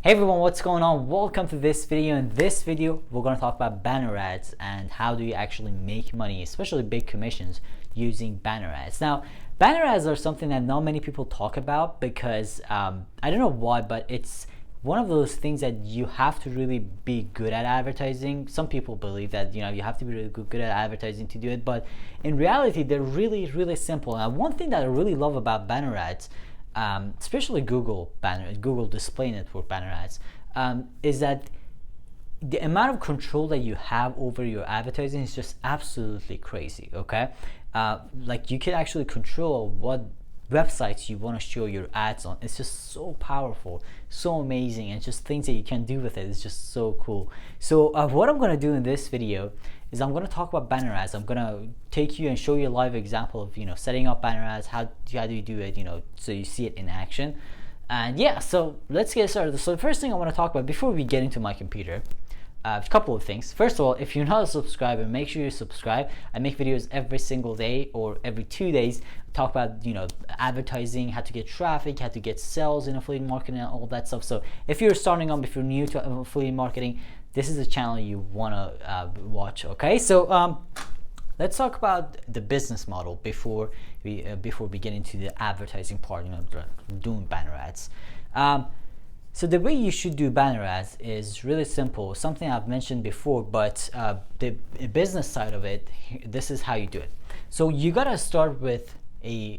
Hey everyone, what's going on? Welcome to this video. In this video, we're going to talk about banner ads and how do you actually make money, especially big commissions, using banner ads. Now, banner ads are something that not many people talk about because I don't know why, but it's one of those things that you have to really be good at advertising. Some people believe that you have to be really good at advertising to do it, but in reality, they're really simple. Now, one thing that I really love about banner ads, especially Google Display Network banner ads, is that the amount of control that you have over your advertising is just absolutely crazy. Okay, like you can actually control what websites you want to show your ads on. It's just so powerful, so amazing, and just things that you can do with it is just so cool. So what I'm going to do in this video is I'm going to talk about banner ads. I'm going to take you and show you a live example of setting up banner ads. How do you do it, so you see it in action. And yeah, so let's get started. So the first thing I want to talk about before we get into my computer, a couple of things. First of all, if you're not a subscriber, make sure you subscribe. I make videos every single day or every 2 days. Talk about advertising, how to get traffic, how to get sales in affiliate marketing, and all that stuff. So if you're starting on, if you're new to affiliate marketing, this is a channel you want to watch. Okay, so let's talk about the business model before we get into the advertising part. Doing banner ads. So the way you should do banner ads is really simple, something I've mentioned before, but the business side of it, this is how you do it. So you gotta start with a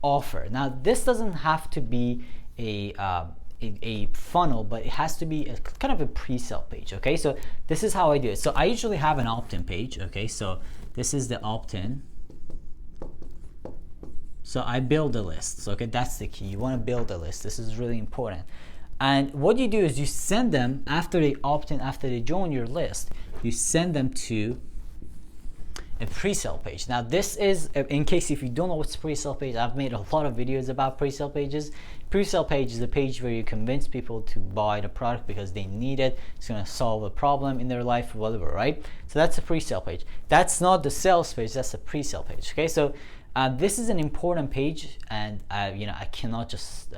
offer. Now this doesn't have to be a funnel, but it has to be kind of a pre-sale page. Okay, so this is how I do it. So I usually have an opt-in page. Okay, so this is the opt-in. So I build a list. So, okay, that's the key. You want to build a list. This is really important. And what you do is you send them after they opt in, after they join your list, you send them to a pre-sale page. Now this is, in case if you don't know what's pre-sale page, I've made a lot of videos about pre-sale pages. Pre-sale page is a page where you convince people to buy the product because they need it. It's going to solve a problem in their life, whatever, right? So that's a pre-sale page. That's not the sales page, that's a pre-sale page. Okay, so this is an important page, and I cannot just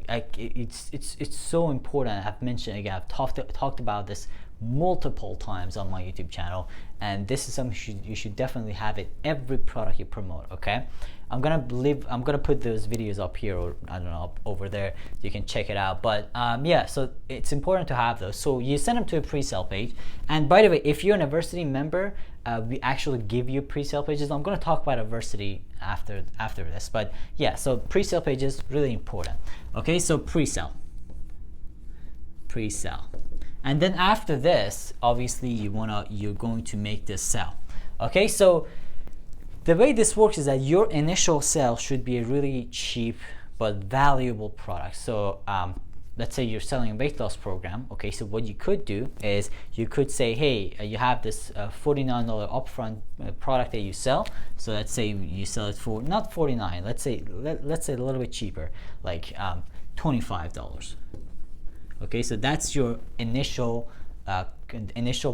it's so important. I've mentioned again, I've talked about this multiple times on my YouTube channel, and this is something you should definitely have it every product you promote. Okay, I'm gonna put those videos up here, or I don't know, up over there, so you can check it out. But yeah, so it's important to have those. So you send them to a pre-sale page. And by the way, if you're an Adversity member, we actually give you pre-sale pages. I'm going to talk about Adversity after this, but yeah, so pre-sale pages really important. Okay, so pre-sale, and then after this, obviously you're going to make this sell. Okay, so the way this works is that your initial sale should be a really cheap but valuable product. So let's say you're selling a weight loss program. Okay, so what you could do is you could say, hey, you have this $49 upfront product that you sell. So let's say you sell it for not $49. Let's say a little bit cheaper, like $25. Okay, so that's your initial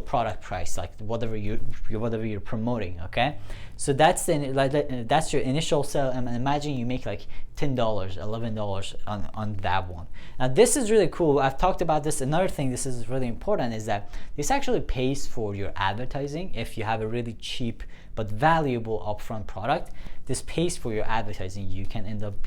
product price, like whatever you're promoting. Okay, so that's your initial sale, and imagine you make like $10, $11 on that one. Now this is really cool. I've talked about this. Another thing, this is really important, is that this actually pays for your advertising. If you have a really cheap but valuable upfront product, this pays for your advertising. You can end up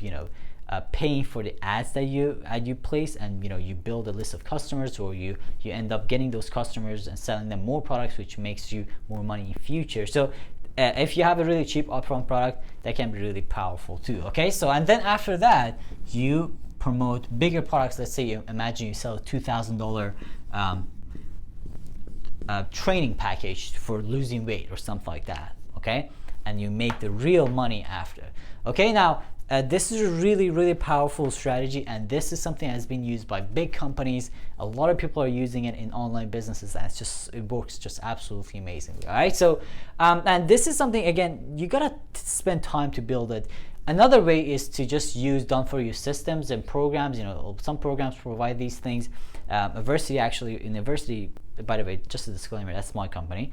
paying for the ads that you place, and you build a list of customers, or you end up getting those customers and selling them more products, which makes you more money in future. So if you have a really cheap upfront product, that can be really powerful too. Okay, so and then after that you promote bigger products. Let's say imagine you sell a $2,000 training package for losing weight or something like that. Okay, and you make the real money after. Okay, now this is a really powerful strategy, and this is something that has been used by big companies. A lot of people are using it in online businesses, and it works just absolutely amazingly. All right, so and this is something, again, you gotta spend time to build it. Another way is to just use done-for-you systems and programs. Some programs provide these things. Adversity, by the way, just a disclaimer, that's my company.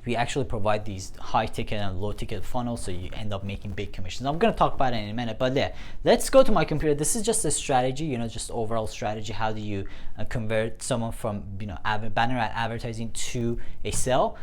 we actually provide these high ticket and low ticket funnels, so you end up making big commissions. I'm going to talk about it in a minute, but yeah, let's go to my computer. This is just a strategy, you know, just overall strategy. How do you convert someone from, you know, banner ad advertising to a sale?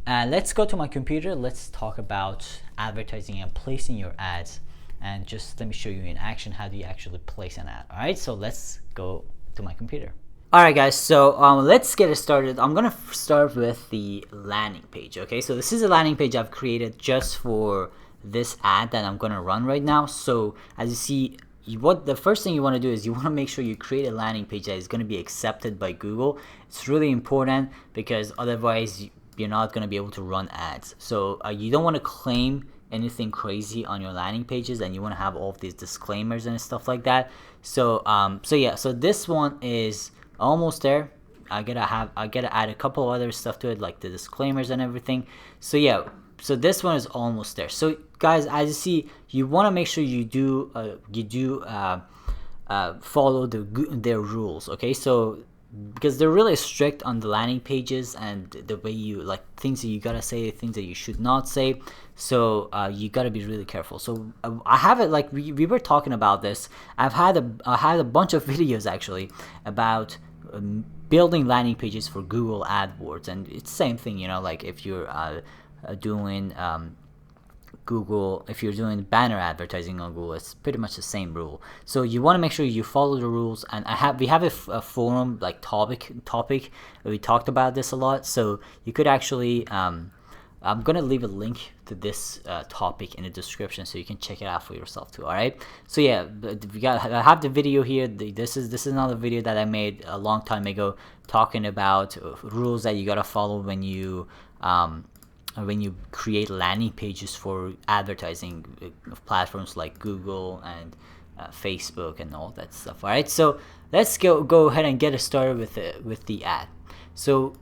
And let's go to my computer. Let's talk about advertising and placing your ads. And just let me show you in action, how do you actually place an ad. All right, so let's go to my computer. All right, guys, so let's get it started. I'm gonna start with the landing page. Okay, so this is a landing page I've created just for this ad that I'm gonna run right now. So as you see, what the first thing you want to do is you want to make sure you create a landing page that is going to be accepted by Google. It's really important because otherwise you're not going to be able to run ads. So you don't want to claim anything crazy on your landing pages, and you want to have all of these disclaimers and stuff like that. So so this one is almost there. I gotta add a couple other stuff to it, like the disclaimers and everything. So yeah, so this one is almost there. So guys, as you see, you want to make sure you do follow their rules. Okay, so because they're really strict on the landing pages and the way you, like, things that you gotta say, things that you should not say. So you gotta be really careful. So I have it, like we were talking about this. I had a bunch of videos actually about building landing pages for Google AdWords, and it's the same thing, you know, like if you're doing Google, if you're doing banner advertising on Google, it's pretty much the same rule. So you want to make sure you follow the rules. And we have a forum, like topic. We talked about this a lot, so you could actually I'm gonna leave a link to this topic in the description, so you can check it out for yourself too. All right, so yeah, I have the video here. This is another video that I made a long time ago, talking about rules that you gotta follow when you create landing pages for advertising platforms like Google and Facebook and all that stuff. All right, so let's go ahead and get it started with the ad. So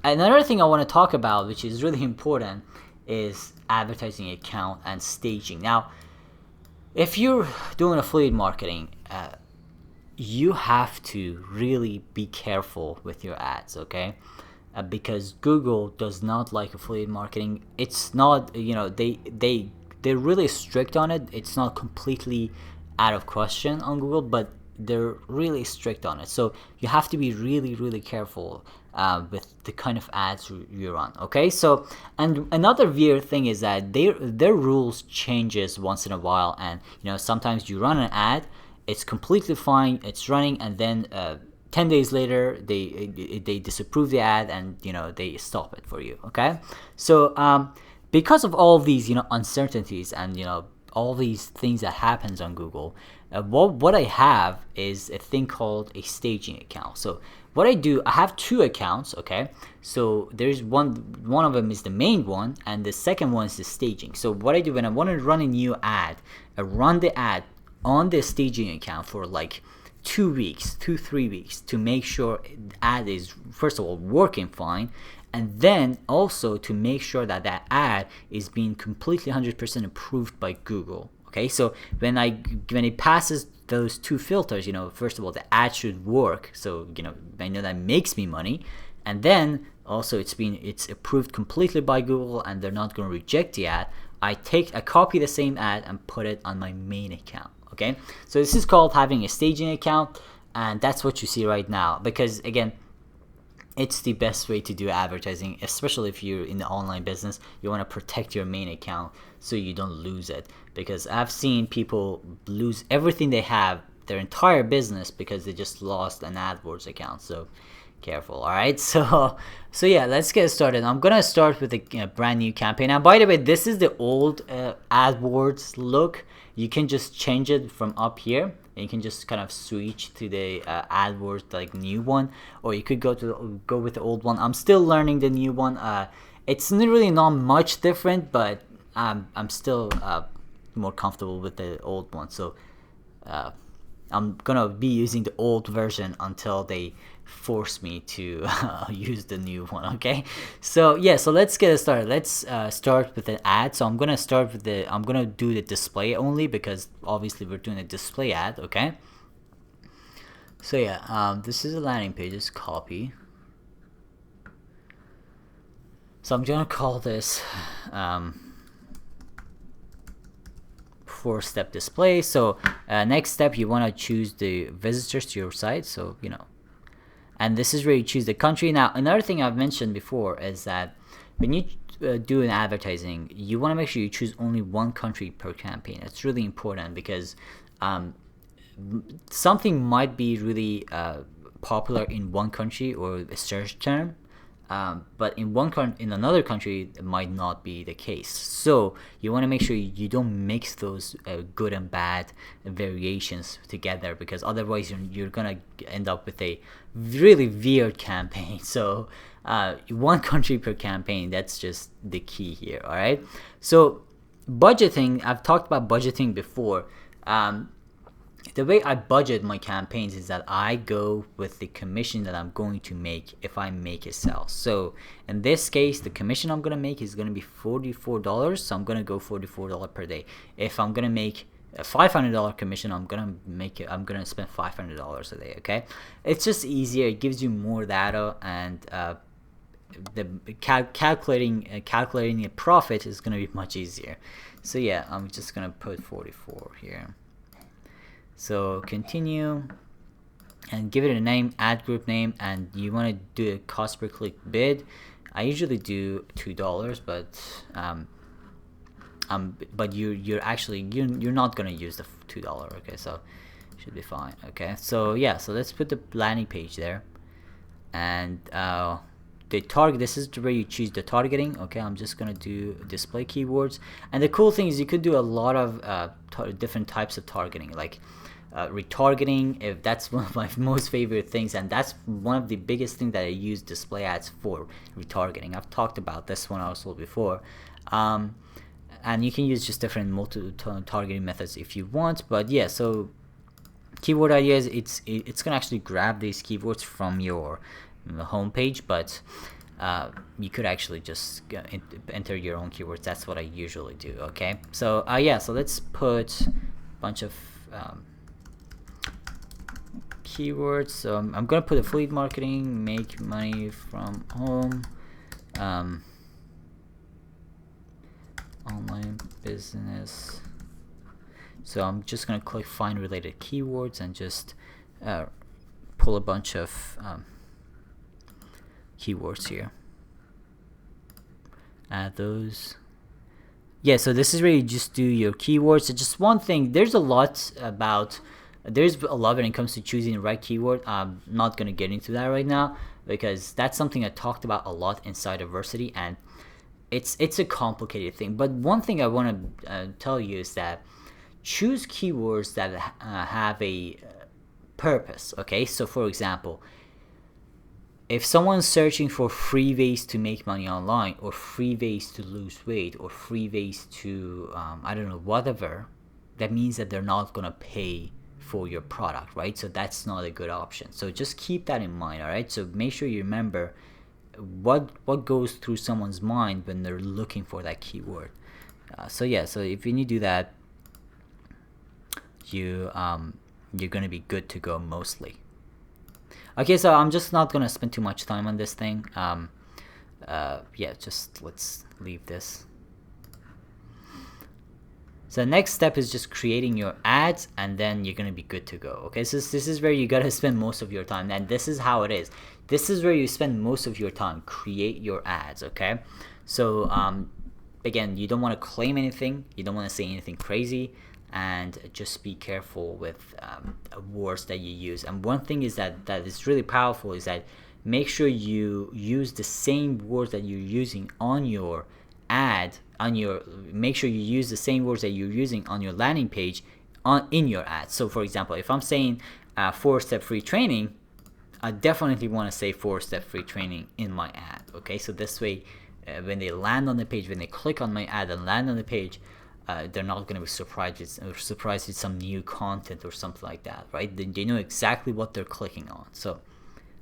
another thing I want to talk about, which is really important, is advertising account and staging. Now, if you're doing affiliate marketing, you have to really be careful with your ads, okay? Because Google does not like affiliate marketing. It's not, you know, they're really strict on it. It's not completely out of question on Google, but they're really strict on it. So you have to be really careful with the kind of ads you run. Okay, so and another weird thing is that their rules changes once in a while, and you know, sometimes you run an ad, it's completely fine, it's running, and then 10 days later they disapprove the ad, and you know, they stop it for you. Okay, so because of all of these, you know, uncertainties and, you know, all these things that happens on Google, what I have is a thing called a staging account. So what I do, I have two accounts. Okay, so there's one of them is the main one, and the second one is the staging. So what I do when I want to run a new ad, I run the ad on the staging account for like 3 weeks to make sure the ad is, first of all, working fine, and then also to make sure that that ad is being completely 100% approved by Google. Okay, so when it passes those two filters, you know, first of all, the ad should work, so you know, I know that makes me money, and then also it's approved completely by Google, and they're not going to reject the ad. I copy the same ad and put it on my main account. Okay, so this is called having a staging account, and that's what you see right now, because again, it's the best way to do advertising, especially if you're in the online business. You want to protect your main account so you don't lose it, because I've seen people lose everything they have, their entire business, because they just lost an AdWords account. So careful. All right, so yeah, let's get started. I'm gonna start with a brand new campaign. Now, by the way, this is the old AdWords look. You can just change it from up here, and you can just kind of switch to the AdWords, like, new one, or you could go with the old one. I'm still learning the new one. It's really not much different, but I'm still more comfortable with the old one. So I'm gonna be using the old version until they force me to use the new one. Okay, so yeah, so let's get started. Let's start with an ad. So I'm gonna do the display only, because obviously we're doing a display ad. Okay, so yeah, this is a landing page. Just copy. So I'm gonna call this 4-step display. So next step, you want to choose the visitors to your site. So and this is where you choose the country. Now another thing I've mentioned before is that when you do an advertising, you want to make sure you choose only one country per campaign. It's really important because something might be really popular in one country or a search term, but in another country it might not be the case. So you want to make sure you don't mix those good and bad variations together, because otherwise you're gonna end up with a really weird campaign. So one country per campaign, that's just the key here. All right, so budgeting, I've talked about budgeting before. The way I budget my campaigns is that I go with the commission that I'm going to make if I make a sale. So in this case, the commission I'm going to make is going to be $44. So I'm going to go $44 per day. If I'm going to make a $500 commission, I'm going to spend $500 a day. Okay. It's just easier. It gives you more data, and the calculating a profit is going to be much easier. So yeah, I'm just going to put 44 here. So continue and give it a name, ad group name, and you want to do a cost per click bid. I usually do $2, but you're not gonna use the $2. Okay, so should be fine. Okay, so yeah, so let's put the landing page there, and the target. This is where you choose the targeting. Okay, I'm just gonna do display keywords, and the cool thing is you could do a lot of different types of targeting, like retargeting, if that's one of my most favorite things, and that's one of the biggest things that I use display ads for, retargeting. I've talked about this one also before, and you can use just different multi-targeting methods if you want. But yeah, so keyword ideas, it's gonna actually grab these keywords from your home page, but you could actually just enter your own keywords. That's what I usually do. Okay, so yeah, so let's put a bunch of keywords. So I'm gonna put affiliate marketing, make money from home, online business. So I'm just gonna click find related keywords and just pull a bunch of keywords here. Add those. Yeah, so this is where you just do your keywords. So just one thing, there's a lot when it comes to choosing the right keyword. I'm not going to get into that right now, because that's something I talked about a lot inside of Versity, and it's a complicated thing. But one thing I want to tell you is that choose keywords that have a purpose. Okay, so for example, if someone's searching for free ways to make money online, or free ways to lose weight, or free ways to I don't know, whatever, that means that they're not going to pay for your product, right? So that's not a good option. So just keep that in mind. All right, so make sure you remember what goes through someone's mind when they're looking for that keyword. So yeah, so if you do that, you're gonna be good to go mostly. Okay, so I'm just not gonna spend too much time on this thing. Yeah, just let's leave this. So the next step is just creating your ads, and then you're gonna be good to go. Okay, so this is where you gotta spend most of your time, and this is how it is. This is where you spend most of your time. Create your ads. Okay, so again, you don't want to claim anything, you don't want to say anything crazy, and just be careful with words that you use. And one thing is that is really powerful is that make sure you use the same words that you're using on your ad, make sure you use the same words that you're using on your landing page in your ad. So for example, if I'm saying 4-step free training, I definitely want to say 4-step free training in my ad. Okay, so this way when they land on the page, when they click on my ad and land on the page, they're not going to be surprised with some new content or something like that, right? They know exactly what they're clicking on. So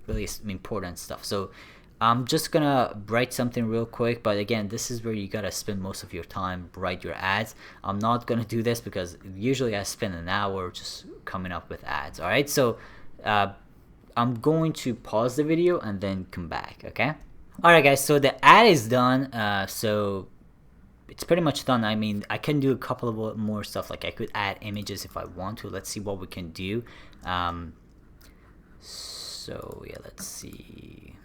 really important stuff. So I'm just gonna write something real quick, but again, this is where you gotta spend most of your time, write your ads. I'm not gonna do this because usually I spend an hour just coming up with ads. All right, so I'm going to pause the video and then come back. Okay. Alright guys, so the ad is done. So it's pretty much done. I mean, I can do a couple of more stuff, like I could add images if I want to. Let's see what we can do. So yeah, let's see.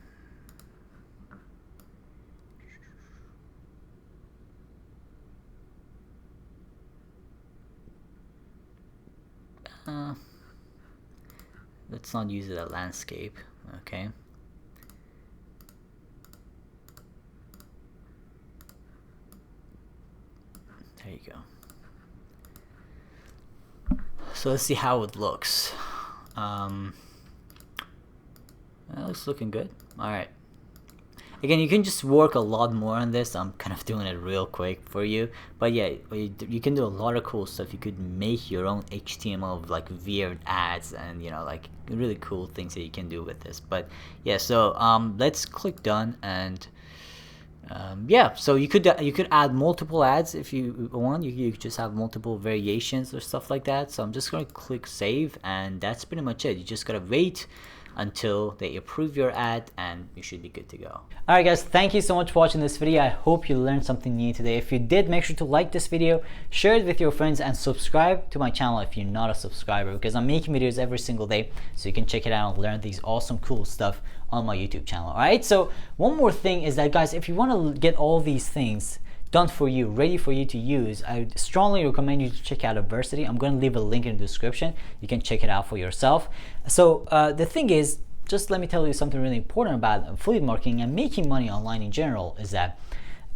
Let's not use the landscape. Okay. There you go. So let's see how it looks. That looks looking good. All right. Again, you can just work a lot more on this. I'm kind of doing it real quick for you, but yeah, you can do a lot of cool stuff. You could make your own HTML of like weird ads, and you know, like really cool things that you can do with this. But yeah, so let's click done, and yeah, so you could add multiple ads if you want. You could just have multiple variations or stuff like that. So I'm just gonna click save, and that's pretty much it. You just gotta wait until they approve your ad, and you should be good to go. Alright guys, thank you so much for watching this video. I hope you learned something new today. If you did, make sure to like this video, share it with your friends, and subscribe to my channel if you're not a subscriber, because I'm making videos every single day, so you can check it out and learn these awesome cool stuff on my YouTube channel. Alright, so one more thing is that guys, if you want to get all these things done for you, ready for you to use, I strongly recommend you to check out Uversity. I'm going to leave a link in the description. You can check it out for yourself. So the thing is, just let me tell you something really important about affiliate marketing and making money online in general, is that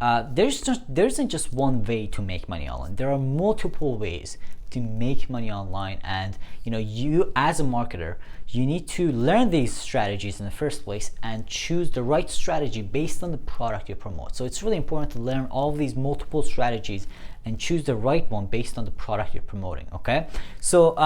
there isn't just one way to make money online. There are multiple ways to make money online, and you know, you as a marketer, you need to learn these strategies in the first place and choose the right strategy based on the product you promote. So it's really important to learn all of these multiple strategies and choose the right one based on the product you're promoting. Okay, so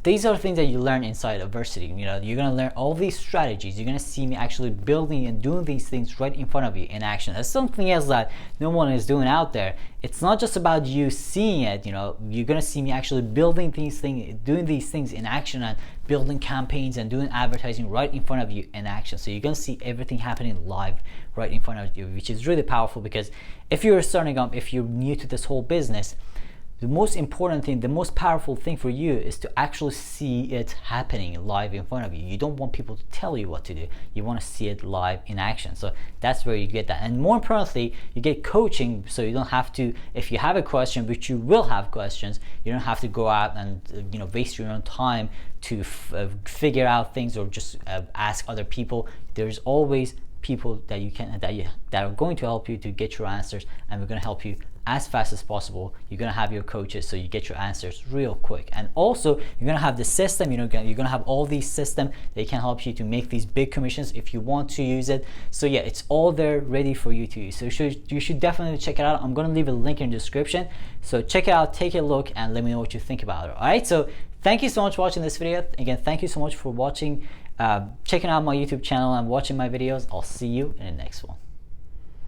these are things that you learn inside Uversity. You know, you're gonna learn all these strategies. You're gonna see me actually building and doing these things right in front of you in action. That's something else that no one is doing out there. It's not just about you seeing it. You know, you're gonna see me actually building these things, doing these things in action, and building campaigns and doing advertising right in front of you in action. So you're gonna see everything happening live right in front of you, which is really powerful, because if you're starting up, if you're new to this whole business, the most important thing, the most powerful thing for you is to actually see it happening live in front of you. You don't want people to tell you what to do. You want to see it live in action. So that's where you get that. And more importantly, you get coaching, so you don't have to, if you have a question, which you will have questions, you don't have to go out and you know, waste your own time to figure out things, or just ask other people. There's always people that that are going to help you to get your answers, and we're going to help you as fast as possible. You're going to have your coaches, so you get your answers real quick. And also you're going to have the system, you know, you're going to have all these systems that can help you to make these big commissions if you want to use it. So yeah, it's all there ready for you to use. So you should definitely check it out. I'm going to leave a link in the description, so check it out, take a look, and let me know what you think about it. All right, so thank you so much for watching this video. Again, thank you so much for watching, checking out my YouTube channel and watching my videos. I'll see you in the next one.